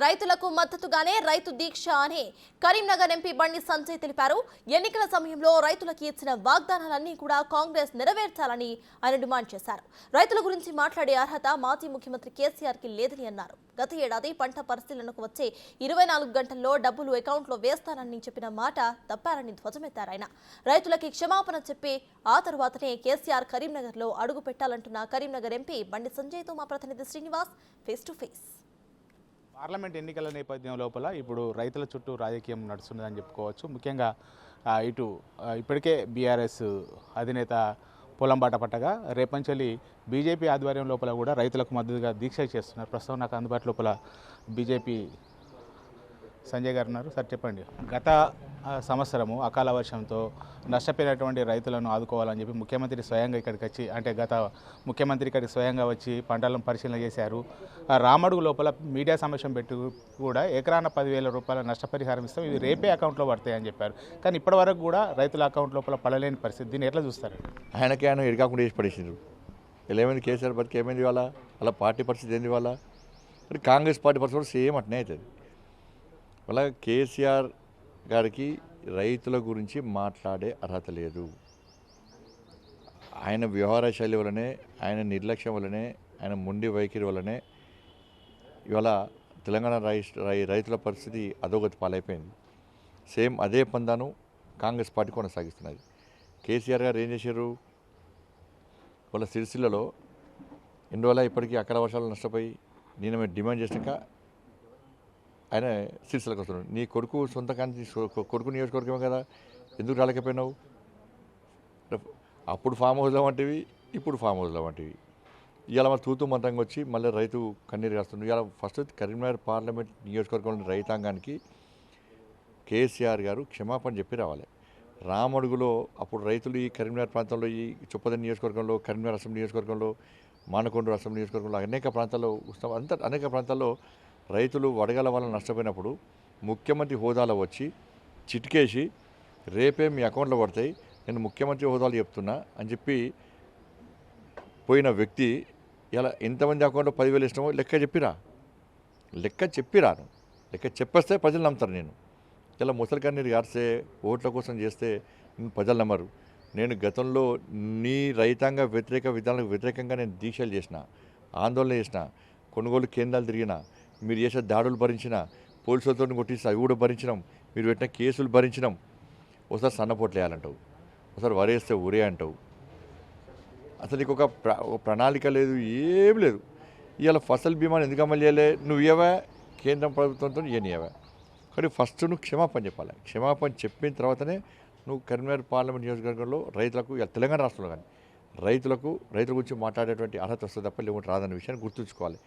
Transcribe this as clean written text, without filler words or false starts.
రైతులకు మద్దతుగానే రైతు దీక్ష అని కరీంనగర్ ఎంపీ బండి సంజయ్ తెలిపారు. ఎన్నికల సమయంలో రైతులకు ఇచ్చిన వాగ్దానాలన్నీ కూడా కాంగ్రెస్ నెరవేర్చాలని ఆయన డిమాండ్ చేశారు. రైతుల గురించి మాట్లాడే అర్హత మాజీ ముఖ్యమంత్రి కేసీఆర్ కి లేదని అన్నారు. గత ఏడాది పంట పరిశీలనకు వచ్చే 24 గంటల్లో డబ్బులు అకౌంట్లో వేస్తానని చెప్పిన మాట తప్పారని ధ్వజమెత్తారు. ఆయన రైతులకి క్షమాపణ చెప్పి ఆ తరువాతనే కేసీఆర్ కరీంనగర్ లో అడుగు పెట్టాలంటున్న కరీంనగర్ ఎంపీ బండి సంజయ్ తో మా ప్రతినిధి Srinivas face to face. Parliament ఎన్నికల నేపథ్యం లోపల ఇప్పుడు రైతుల చుట్టూ రాజకీయం నడుస్తున్నదని చెప్పుకోవచ్చు. ముఖ్యంగా ఇప్పటికే బీఆర్ఎస్ అధినేత పొలం బాట పట్టగా రేపంచలి బీజేపీ ఆధ్వర్యం లోపల కూడా రైతులకు మద్దతుగా దీక్ష చేస్తున్నారు. ప్రస్తుతం నాకు అందుబాటు లోపల బీజేపీ సంజయ్ గారు ఉన్నారు. సార్ చెప్పండి, గత సంవత్సరము అకాల వర్షంతో నష్టపోయినటువంటి రైతులను ఆదుకోవాలని చెప్పి ముఖ్యమంత్రి స్వయంగా ఇక్కడికి వచ్చి గత ముఖ్యమంత్రి ఇక్కడికి స్వయంగా వచ్చి పంటలను పరిశీలన చేశారు. రామడుగు లోపల మీడియా సమక్షం పెట్టి కూడా ఎకరాన 10,000 రూపాయల నష్టపరిహారం ఇస్తాం, ఇవి రేపే అకౌంట్లో పడతాయని చెప్పారు. కానీ ఇప్పటివరకు కూడా రైతుల అకౌంట్ లోపల పడలేని పరిస్థితి. దీన్ని ఎట్లా చూస్తారు? ఆయన ఎడకాకుండా వేసి పడేసిండ్రు. ఇలా ఏమైంది కేసీఆర్ బతికి ఏమైంది వాళ్ళ అలా పార్టీ పరిస్థితి ఏంది వాళ్ళ మరి కాంగ్రెస్ పార్టీ పరిస్థితి కూడా సేమ్ అట్నే అవుతుంది. వాళ్ళ కేసీఆర్ గారికి రైతుల గురించి మాట్లాడే అర్హత లేదు. ఆయన వ్యవహార శైలి వల్లనే, ఆయన నిర్లక్ష్యం వల్లనే, ఆయన మొండి వైఖరి వల్లనే ఇవాళ తెలంగాణ రైతుల పరిస్థితి అధోగతి పాలైపోయింది. సేమ్ అదే పందాను కాంగ్రెస్ పార్టీ కొనసాగిస్తున్నది. కేసీఆర్ గారు ఏం చేశారు? వాళ్ళ సిరిసిల్లలో ఇందువల్ల ఇప్పటికీ అకాల వర్షాలు నష్టపోయి నేను మేము డిమాండ్ చేసినాక ఆయన సిరిసిల్లకు వస్తున్నాడు. నీ కొడుకు సొంత కానీ కొడుకు నియోజకవర్గమే కదా, ఎందుకు రాలేకపోయినావు? అప్పుడు ఫామ్ హౌస్లో వంటివి, ఇప్పుడు ఫామ్ హౌస్లో వంటివి. ఇవాళ మన తూతూ మంత్రంగా వచ్చి మళ్ళీ రైతు కన్నీరు కాస్తుంది. ఇవాళ ఫస్ట్ కరీంనగర్ పార్లమెంట్ నియోజకవర్గంలోని రైతాంగానికి కేసీఆర్ గారు క్షమాపణ చెప్పి రావాలి. రామడుగులో అప్పుడు రైతులు ఈ కరీంనగర్ ప్రాంతంలో, ఈ చొప్పదండి నియోజకవర్గంలో, కరీంనగర్ అసెంబ్లీ నియోజకవర్గంలో, మానకొండ అసెంబ్లీ నియోజకవర్గంలో అనేక ప్రాంతాల్లో అనేక ప్రాంతాల్లో రైతులు వడగల వల్ల నష్టపోయినప్పుడు ముఖ్యమంత్రి హోదాలో వచ్చి చిటికేసి రేపే మీ అకౌంట్లో పడతాయి, నేను ముఖ్యమంత్రి హోదాలో చెప్తున్నా అని చెప్పి పోయిన వ్యక్తి ఇలా ఎంతమంది అకౌంట్లో 10,000 ఇష్టమో లెక్క చెప్పిరాను. లెక్క చెప్పేస్తే ప్రజలు నమ్ముతారు. నేను ఇలా ముసలి కన్నీరు గారిస్తే ఓట్ల కోసం చేస్తే ప్రజలు నమ్మరు. నేను గతంలో నీ రైతాంగ వ్యతిరేక విధానాలకు వ్యతిరేకంగా నేను దీక్షలు చేసిన, ఆందోళన చేసిన, కొనుగోలు కేంద్రాలు తిరిగిన, మీరు చేసే దాడులు భరించిన, పోలీసులతో కొట్టిస్తే అవి కూడా భరించినాం, మీరు పెట్టిన కేసులు భరించినాం. ఒకసారి సన్నపోట్లు వేయాలంటావు, ఒకసారి వరేస్తే ఊరే అంటావు. అసలు నీకు ఒక ప్రణాళిక లేదు, ఏం లేదు. ఇవాళ ఫసల్ బీమాని ఎందుకు అమలు చేయలే? నువ్వు ఇవ్వవా, కేంద్రం ప్రభుత్వంతో ఇవ్వనివ్వా. కానీ ఫస్ట్ నువ్వు క్షమాపణ చెప్పాలి. క్షమాపణ చెప్పిన తర్వాతనే నువ్వు కరీంనగర్ పార్లమెంట్ నియోజకవర్గంలో రైతులకు, తెలంగాణ రాష్ట్రంలో కానీ రైతుల గురించి మాట్లాడేటువంటి అర్హత వస్తుంది తప్ప లేకుంటే రాదన్న విషయాన్ని గుర్తుంచుకోవాలి.